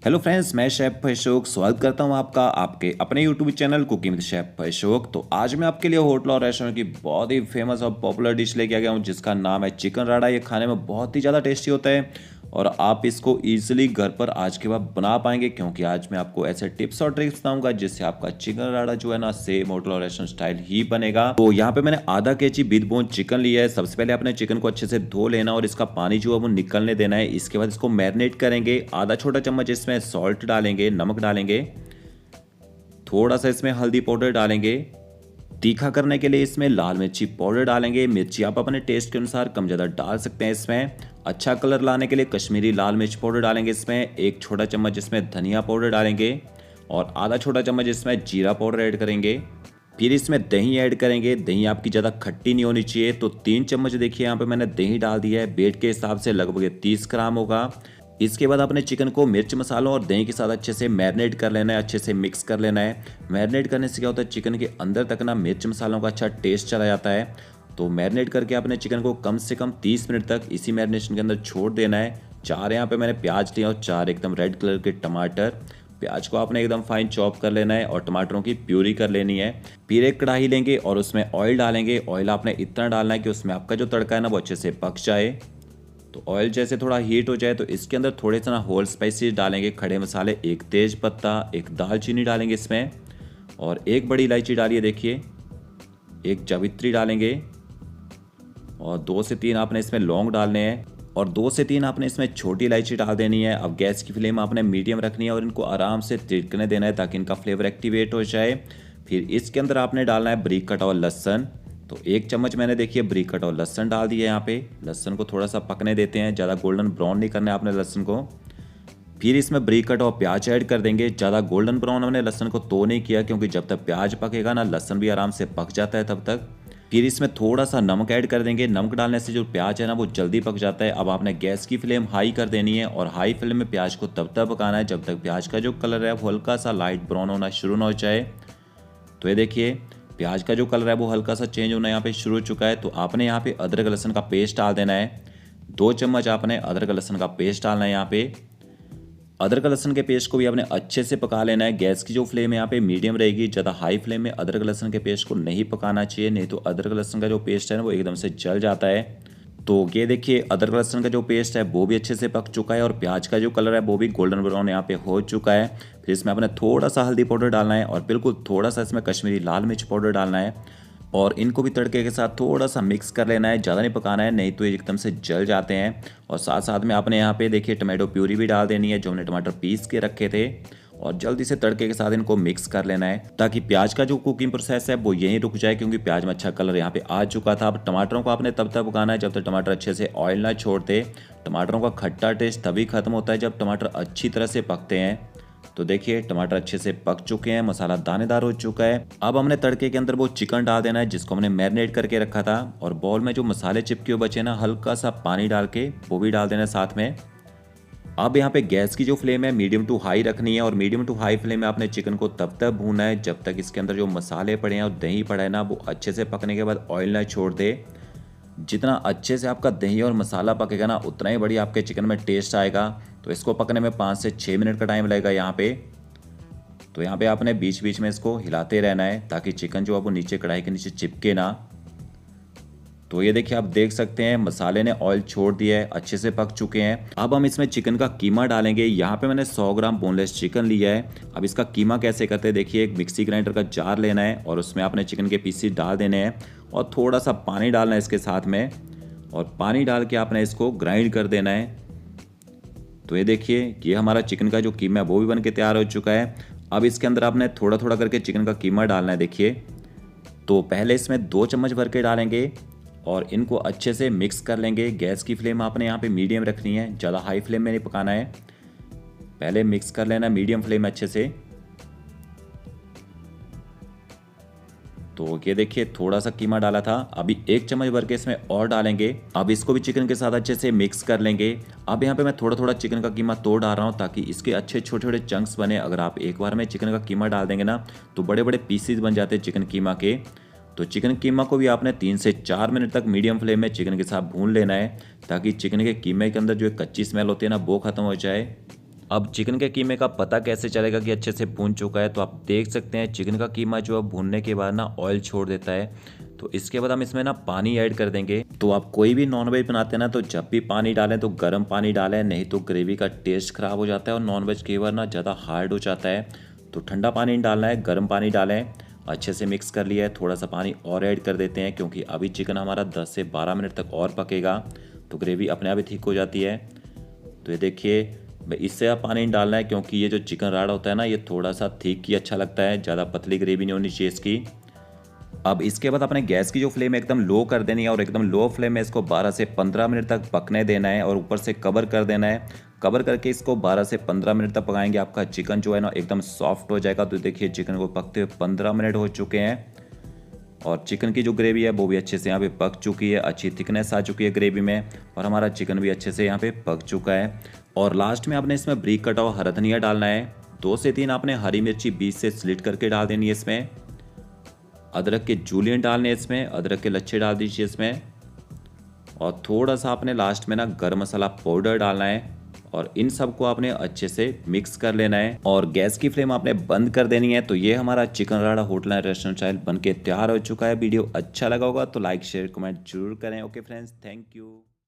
Hello friends, मैं chef Ashok स्वागत करता हूं आपका आपके अपने YouTube channel cooking with chef Ashok. तो आज मैं आपके लिए होटल और रेस्टोरेंट की बहुत ही फेमस और पॉपुलर डिश लेके आ गया हूं जिसका नाम है चिकन राड़ा। ये खाने में बहुत ही ज़्यादा टेस्टी होता है और आप इसको इजीली घर पर आज के बाद बना पाएंगे, क्योंकि आज मैं आपको ऐसे टिप्स और ट्रिक्स बताऊंगा जिससे आपका चिकन राड़ा जो है ना सेम होटल और रेस्टोरेंट स्टाइल ही बनेगा। तो यहाँ पे मैंने आधा केजी विद बोन चिकन लिया है। सबसे पहले अपने चिकन को अच्छे से धो लेना और इसका पानी जो है वो निकलने देना है। इसके बाद इसको मैरिनेट करेंगे। आधा छोटा चम्मच इसमें सॉल्ट डालेंगे, नमक डालेंगे, थोड़ा सा इसमें हल्दी पाउडर डालेंगे। तीखा करने के लिए इसमें लाल मिर्ची पाउडर डालेंगे। मिर्ची आप अपने टेस्ट के अनुसार कम ज़्यादा डाल सकते हैं। इसमें अच्छा कलर लाने के लिए कश्मीरी लाल मिर्च पाउडर डालेंगे। इसमें एक छोटा चम्मच इसमें धनिया पाउडर डालेंगे और आधा छोटा चम्मच इसमें जीरा पाउडर ऐड करेंगे। फिर इसमें दही ऐड करेंगे। दही आपकी ज़्यादा खट्टी नहीं होनी चाहिए, तो 3 चम्मच देखिए यहाँ पे मैंने दही डाल दिया है। वेट के हिसाब से लगभग 30 ग्राम होगा। इसके बाद अपने चिकन को मिर्च मसालों और दही के साथ अच्छे से मैरिनेट कर लेना है, अच्छे से मिक्स कर लेना है। मैरिनेट करने से क्या होता है, चिकन के अंदर तक ना मिर्च मसालों का अच्छा टेस्ट चला जाता है। तो मैरिनेट करके अपने चिकन को कम से कम 30 मिनट तक इसी मैरिनेशन के अंदर छोड़ देना है। 4 यहाँ पे मैंने प्याज लिया और 4 एकदम रेड कलर के टमाटर। प्याज को आपने एकदम फाइन चॉप कर लेना है और टमाटरों की प्यूरी कर लेनी है। फिर एक कढ़ाई लेंगे और उसमें ऑयल डालेंगे। ऑयल आपने इतना डालना है कि उसमें आपका जो तड़का है ना वो अच्छे से पक जाए। तो ऑयल जैसे थोड़ा हीट हो जाए तो इसके अंदर थोड़े से ना होल स्पाइसेस डालेंगे, खड़े मसाले, एक तेज पत्ता, एक दालचीनी डालेंगे इसमें और एक बड़ी इलायची डालिए देखिए, एक जावित्री डालेंगे और 2 से 3 आपने इसमें लौंग डालने हैं और 2 से 3 आपने इसमें छोटी इलायची डाल देनी है। अब गैस की फ्लेम आपने मीडियम रखनी है और इनको आराम से तिड़कने देना है ताकि इनका फ्लेवर एक्टिवेट हो जाए। फिर इसके अंदर आपने डालना है बारीक कटा हुआ लहसुन। तो 1 चम्मच मैंने देखिए बारीक कटा हुआ लहसुन डाल दिया है यहाँ पे। लहसुन को थोड़ा सा पकने देते हैं, ज़्यादा गोल्डन ब्राउन नहीं करना है आपने लहसुन को। फिर इसमें बारीक कटा हुआ प्याज ऐड कर देंगे। ज़्यादा गोल्डन ब्राउन हमने लहसुन को तो नहीं किया, क्योंकि जब तक प्याज पकेगा ना लहसुन भी आराम से पक जाता है तब तक। फिर इसमें थोड़ा सा नमक ऐड कर देंगे। नमक डालने से जो प्याज है ना वो जल्दी पक जाता है। अब आपने गैस की फ्लेम हाई कर देनी है और हाई फ्लेम में प्याज को तब तक पकाना है जब तक प्याज का जो कलर है वो हल्का सा लाइट ब्राउन होना शुरू ना हो जाए। तो ये देखिए प्याज का जो कलर है वो हल्का सा चेंज होना यहाँ पे शुरू हो चुका है। तो आपने यहाँ पे अदरक लहसुन का पेस्ट डाल देना है। 2 चम्मच आपने अदरक लहसुन का पेस्ट डालना है यहाँ पे। अदरक लहसुन के पेस्ट को भी आपने अच्छे से पका लेना है। गैस की जो फ्लेम है यहाँ पे मीडियम रहेगी। ज़्यादा हाई फ्लेम में अदरक लहसुन के पेस्ट को नहीं पकाना चाहिए, नहीं तो अदरक लहसुन का जो पेस्ट है ना वो एकदम से जल जाता है। तो ये देखिए अदरक लहसुन का जो पेस्ट है वो भी अच्छे से पक चुका है और प्याज का जो कलर है वो भी गोल्डन ब्राउन यहाँ पे हो चुका है। फिर इसमें आपने थोड़ा सा हल्दी पाउडर डालना है और बिल्कुल थोड़ा सा इसमें कश्मीरी लाल मिर्च पाउडर डालना है और इनको भी तड़के के साथ थोड़ा सा मिक्स कर लेना है। ज़्यादा नहीं पकाना है, नहीं तो ये एकदम से जल जाते हैं। और साथ साथ में आपने यहाँ पे देखिए टमाटो प्यूरी भी डाल देनी है, जो हमने टमाटर पीस के रखे थे, और जल्दी से तड़के के साथ इनको मिक्स कर लेना है ताकि प्याज का जो कुकिंग प्रोसेस है वो यहीं रुक जाए, क्योंकि प्याज में अच्छा कलर यहाँ पे आ चुका था। अब टमाटरों को आपने तब तक पकाना है जब तक टमाटर अच्छे से ऑयल ना छोड़ दे। टमाटरों का खट्टा टेस्ट तभी खत्म होता है जब टमाटर अच्छी तरह से पकते हैं। तो देखिए टमाटर अच्छे से पक चुके हैं, मसाला दानेदार हो चुका है। अब हमने तड़के के अंदर वो चिकन डाल देना है जिसको हमने मैरिनेट करके रखा था, और बॉल में जो मसाले चिपके हुए बचे ना हल्का सा पानी डाल के वो भी डाल देना है साथ में। अब यहाँ पे गैस की जो फ्लेम है मीडियम टू हाई रखनी है और मीडियम टू हाई फ्लेम में आपने चिकन को तब तक भूनना है जब तक इसके अंदर जो मसाले पड़े हैं और दही पड़ा है ना वो अच्छे से पकने के बाद ऑयल ना छोड़ दे। जितना अच्छे से आपका दही और मसाला पकेगा ना उतना ही बढ़िया आपके चिकन में टेस्ट आएगा। तो इसको पकने में 5 से 6 मिनट का टाइम लगेगा यहाँ पे। तो यहाँ पे आपने बीच बीच में इसको हिलाते रहना है ताकि चिकन जो है वो नीचे कढ़ाई के नीचे चिपके ना। तो ये देखिए आप देख सकते हैं मसाले ने ऑयल छोड़ दिया है, अच्छे से पक चुके हैं। अब हम इसमें चिकन का कीमा डालेंगे। यहाँ पे मैंने 100 ग्राम बोनलेस चिकन लिया है। अब इसका कीमा कैसे करते हैं देखिए, एक मिक्सी ग्राइंडर का जार लेना है और उसमें आपने चिकन के पीसेस डाल देने हैं और थोड़ा सा पानी डालना है इसके साथ में, और पानी डाल के आपने इसको ग्राइंड कर देना है। तो ये देखिए ये हमारा चिकन का जो कीमा है वो भी बन के तैयार हो चुका है। अब इसके अंदर आपने थोड़ा थोड़ा करके चिकन का कीमा डालना है देखिए। तो पहले इसमें 2 चम्मच भर के डालेंगे और इनको अच्छे से मिक्स कर लेंगे। गैस की फ्लेम आपने यहाँ पे मीडियम रखनी है, ज़्यादा हाई फ्लेम में नहीं पकाना है। पहले मिक्स कर लेना मीडियम फ्लेम में अच्छे से। तो ये देखिए थोड़ा सा कीमा डाला था, अभी 1 चम्मच भर के इसमें और डालेंगे। अब इसको भी चिकन के साथ अच्छे से मिक्स कर लेंगे। अब यहाँ पे मैं थोड़ा थोड़ा चिकन का कीमा तोड़ डाल रहा हूँ ताकि इसके अच्छे छोटे छोटे चंक्स बने। अगर आप एक बार में चिकन का कीमा डाल देंगे ना तो बड़े बड़े पीसीज बन जाते हैं चिकन कीमा के। तो चिकन कीमा को भी आपने 3 से 4 मिनट तक मीडियम फ्लेम में चिकन के साथ भून लेना है ताकि चिकन के कीमे के अंदर जो कच्ची स्मेल होती है ना वो खत्म हो जाए। अब चिकन के कीमे का पता कैसे चलेगा कि अच्छे से भून चुका है, तो आप देख सकते हैं चिकन का कीमा जो है भूनने के बाद ना ऑयल छोड़ देता है। तो इसके बाद हम इसमें ना पानी ऐड कर देंगे। तो आप कोई भी नॉनवेज बनाते हैं ना, तो जब भी पानी डालें तो गर्म पानी डालें, नहीं तो ग्रेवी का टेस्ट ख़राब हो जाता है और नॉनवेज कई बार ना ज़्यादा हार्ड हो जाता है। तो ठंडा पानी नहीं डालना है, गर्म पानी डालें। अच्छे से मिक्स कर लिया है, थोड़ा सा पानी और ऐड कर देते हैं क्योंकि अभी चिकन हमारा 10 से 12 मिनट तक और पकेगा, तो ग्रेवी अपने आप ही ठीक हो जाती है। तो ये देखिए, इससे आप पानी नहीं डालना है क्योंकि ये जो चिकन राड़ा होता है ना, ये थोड़ा सा थिक ही अच्छा लगता है, ज़्यादा पतली ग्रेवी नहीं होनी चाहिए इसकी। अब इसके बाद अपने गैस की जो फ्लेम है एकदम लो कर देनी है और एकदम लो फ्लेम में इसको 12 से 15 मिनट तक पकने देना है और ऊपर से कवर कर देना है। कवर करके इसको 12 से 15 मिनट तक पकाएंगे, आपका चिकन जो है ना एकदम सॉफ्ट हो जाएगा। तो देखिए चिकन को पकते हुए 15 मिनट हो चुके हैं और चिकन की जो ग्रेवी है वो भी अच्छे से यहाँ पे पक चुकी है, अच्छी थिकनेस आ चुकी है ग्रेवी में और हमारा चिकन भी अच्छे से यहाँ पे पक चुका है। और लास्ट में आपने इसमें ब्रीक कटा हुआ हरा धनिया डालना है। 2 से 3 आपने हरी मिर्ची बीच से स्लिट करके डाल देनी है इसमें। अदरक के जूलियन डालने हैं इसमें, अदरक के लच्छे डाल दीजिए इसमें। और थोड़ा सा आपने लास्ट में ना गरम मसाला पाउडर डालना है और इन सबको आपने अच्छे से मिक्स कर लेना है और गैस की फ्लेम आपने बंद कर देनी है। तो ये हमारा chicken rara hotel and restaurant style बनके तैयार हो चुका है। वीडियो अच्छा लगा होगा तो लाइक शेयर कमेंट जरूर करें। Okay friends, thank you.